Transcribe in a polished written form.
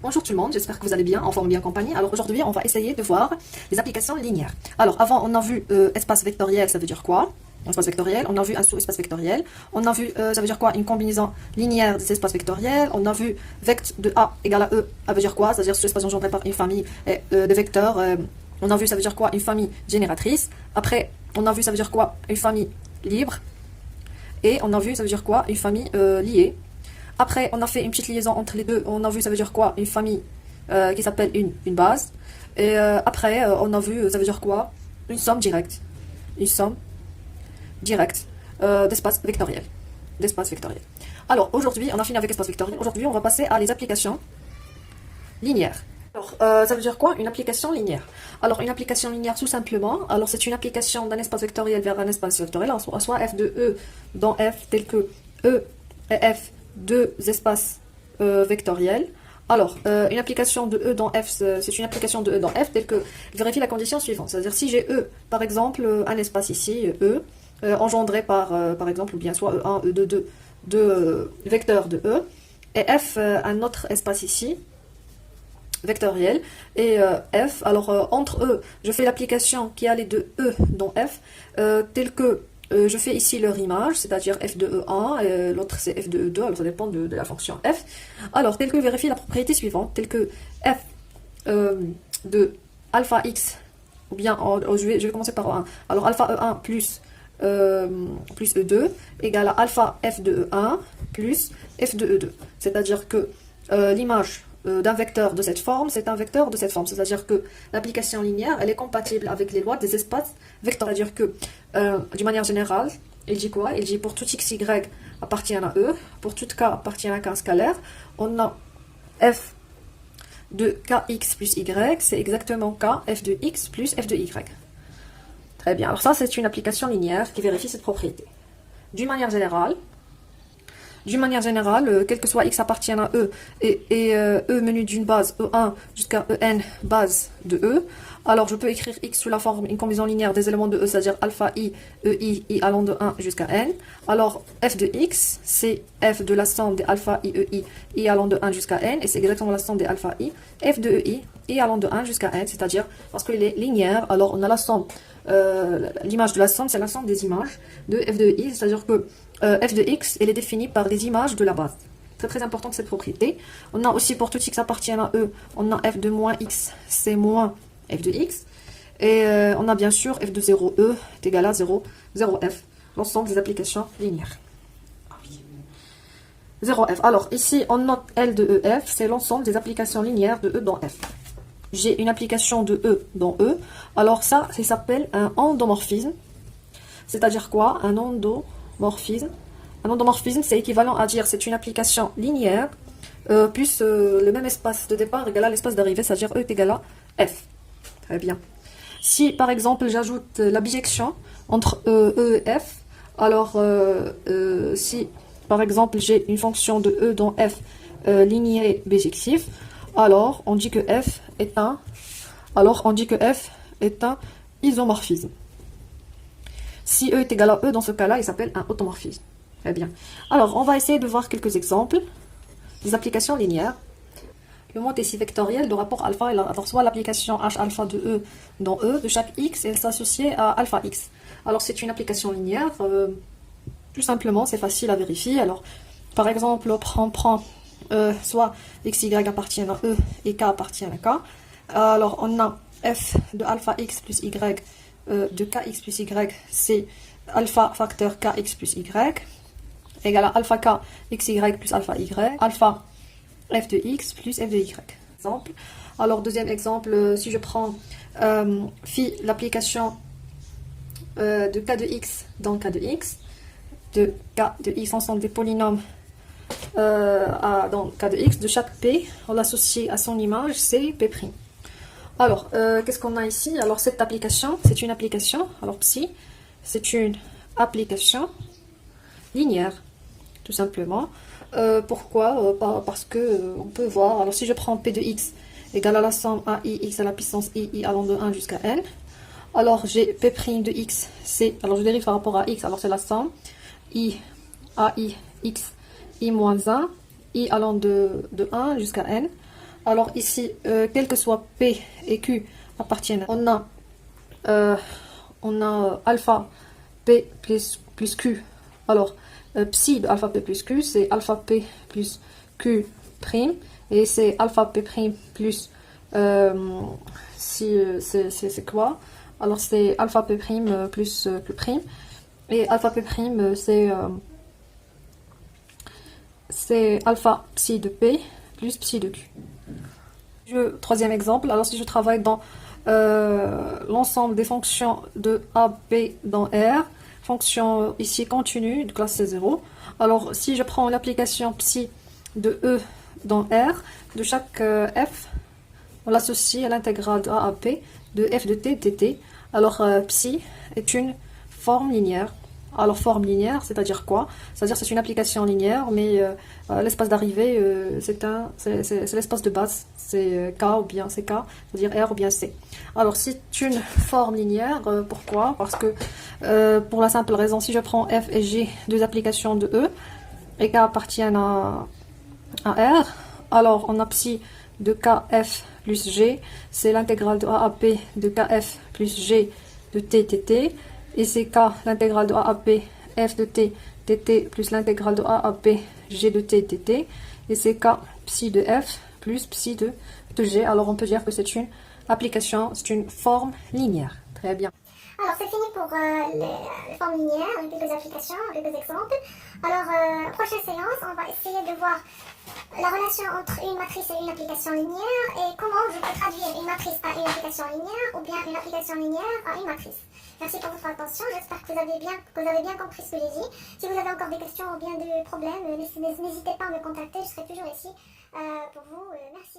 Bonjour tout le monde, j'espère que vous allez bien, en forme bien compagnie. Alors aujourd'hui, on va essayer de voir les applications linéaires. Alors avant, on a vu espace vectoriel, ça veut dire quoi? Espace vectoriel, on a vu un sous-espace vectoriel. On a vu, ça veut dire quoi? Une combinaison linéaire des espaces vectoriels. On a vu vect de A égale à E, ça veut dire quoi? C'est-à-dire sous-espace engendré par une famille de vecteurs. On a vu, ça veut dire quoi? Une famille génératrice. Après, on a vu, ça veut dire quoi? Une famille libre. Et on a vu, ça veut dire quoi? Une famille liée. Après, on a fait une petite liaison entre les deux. On a vu, ça veut dire quoi? Une famille qui s'appelle une base. Et après, on a vu, ça veut dire quoi? Une somme directe. Une somme directe d'espace vectoriel. D'espace vectoriel. Alors, aujourd'hui, on a fini avec espace vectoriel. Aujourd'hui, on va passer à les applications linéaires. Alors, ça veut dire quoi? Une application linéaire. Alors, une application linéaire, tout simplement, alors c'est une application d'un espace vectoriel vers un espace vectoriel, soit f de E dans f tel que E et f deux espaces vectoriels. Alors, une application de E dans F, c'est une application de E dans F telle que vérifie la condition suivante. C'est-à-dire si j'ai E, par exemple, un espace ici, E, engendré par exemple, ou bien soit E1, E2, deux vecteurs de E, et F, un autre espace ici, vectoriel, et F, alors entre eux, je fais l'application qui a les deux E dans F, telle que je fais ici leur image, c'est-à-dire f de E1, et l'autre c'est f de E2, alors ça dépend de la fonction f. Alors, tel que vérifie la propriété suivante, telle que f de alpha x, ou bien, je vais commencer par E1, alors alpha E1 plus E2 égale à alpha f de E1 plus f de E2. C'est-à-dire que l'image d'un vecteur de cette forme, c'est un vecteur de cette forme. C'est-à-dire que l'application linéaire, elle est compatible avec les lois des espaces vectoriels. C'est-à-dire que, d'une manière générale, il dit quoi? Il dit pour tout x, y appartient à E, pour tout k appartient à un scalaire, on a f de kx plus y, c'est exactement k, f de x plus f de y. Très bien. Alors ça, c'est une application linéaire qui vérifie cette propriété. D'une manière générale, quel que soit x appartienne à E et E menu d'une base E1 jusqu'à En base de E, alors je peux écrire x sous la forme une combinaison linéaire des éléments de E, c'est-à-dire alpha i, ei, i allant de 1 jusqu'à n. Alors f de x, c'est f de la somme des alpha i, ei, i allant de 1 jusqu'à n, et c'est exactement la somme des alpha i, f de ei, i allant de 1 jusqu'à n, c'est-à-dire parce qu'il est linéaire, alors on a la somme, l'image de la somme, c'est la somme des images de f de i, c'est-à-dire que f de x, elle est définie par des images de la base. Très très importante cette propriété. On a aussi pour tout x appartient à E, on a f de moins x, c'est moins f de x. Et on a bien sûr f de 0e est égal à 0, 0f, l'ensemble des applications linéaires. 0f. Alors ici, on note L de EF, c'est l'ensemble des applications linéaires de E dans F. J'ai une application de E dans E. Alors ça s'appelle un endomorphisme. C'est-à-dire quoi? Un endomorphisme. Un endomorphisme, c'est équivalent à dire c'est une application linéaire plus le même espace de départ égal à l'espace d'arrivée, c'est-à-dire E est égal à F. Très bien. Si par exemple j'ajoute la bijection entre E et F, alors si par exemple j'ai une fonction de E dans F linéaire bijectif, alors on dit que F est un isomorphisme. Si E est égal à E, dans ce cas-là, il s'appelle un automorphisme. Très bien. Alors, on va essayer de voir quelques exemples des applications linéaires. Le mot ici vectoriel de rapport alpha, il soit l'application h alpha de E dans E de chaque x, et elle s'associe à alpha x. Alors, c'est une application linéaire. Tout simplement, c'est facile à vérifier. Alors, par exemple, on prend soit x, y appartient à E et k appartient à k. Alors, on a f de alpha x plus y de kx plus y, c'est alpha facteur kx plus y égale à alpha k xy plus alpha y, alpha f de x plus f de y. Exemple. Alors, deuxième exemple, si je prends phi l'application de k de x dans k de x, de k de x ensemble des polynômes dans k de x, de chaque p, on l'associe à son image, c'est p'. Alors, qu'est-ce qu'on a ici? Alors, cette application, c'est une application, alors psi, c'est une application linéaire, tout simplement. Pourquoi? Parce que on peut voir, alors si je prends p de x égale à la somme ai x à la puissance i allant de 1 jusqu'à n, alors j'ai p' de x, c'est, alors je dérive par rapport à x, alors c'est la somme i ai x i moins 1, i allant de 1 jusqu'à n. Alors ici, quel que soit P et Q appartiennent, on a alpha P plus Q. Alors, psi de alpha P plus Q, c'est alpha P plus Q prime. Et c'est alpha P prime plus... c'est quoi? Alors, c'est alpha P prime plus Q prime. Et alpha P prime, c'est alpha psi de P plus psi de Q. Troisième exemple, alors si je travaille dans l'ensemble des fonctions de A, B dans R, fonction ici continue de classe C0, alors si je prends l'application psi de E dans R, de chaque F, on l'associe à l'intégrale de A à P de F de T dt. Alors psi est une forme linéaire. Alors forme linéaire, c'est-à-dire quoi? C'est-à-dire c'est une application linéaire, mais l'espace d'arrivée, c'est l'espace de base, c'est K ou bien c'est K, c'est-à-dire R ou bien C. Alors c'est une forme linéaire, pourquoi? Parce que pour la simple raison, si je prends F et G, deux applications de E, et K appartiennent à R, alors on a psi de KF plus G, c'est l'intégrale de A à P de KF plus G de T dt. Et c'est K, l'intégrale de A à P, F de T, dt, plus l'intégrale de A à P, G de T, dt. Et c'est K, psi de F, plus psi de G. Alors on peut dire que c'est une application, c'est une forme linéaire. Très bien. Alors c'est fini pour les formes linéaires, quelques applications, quelques exemples. Alors prochaine séance, on va essayer de voir la relation entre une matrice et une application linéaire et comment je peux traduire une matrice à une application linéaire ou bien une application linéaire à une matrice. Merci pour votre attention, j'espère que vous avez bien compris ce que j'ai dit. Si vous avez encore des questions ou bien des problèmes, n'hésitez pas à me contacter, je serai toujours ici pour vous. Merci.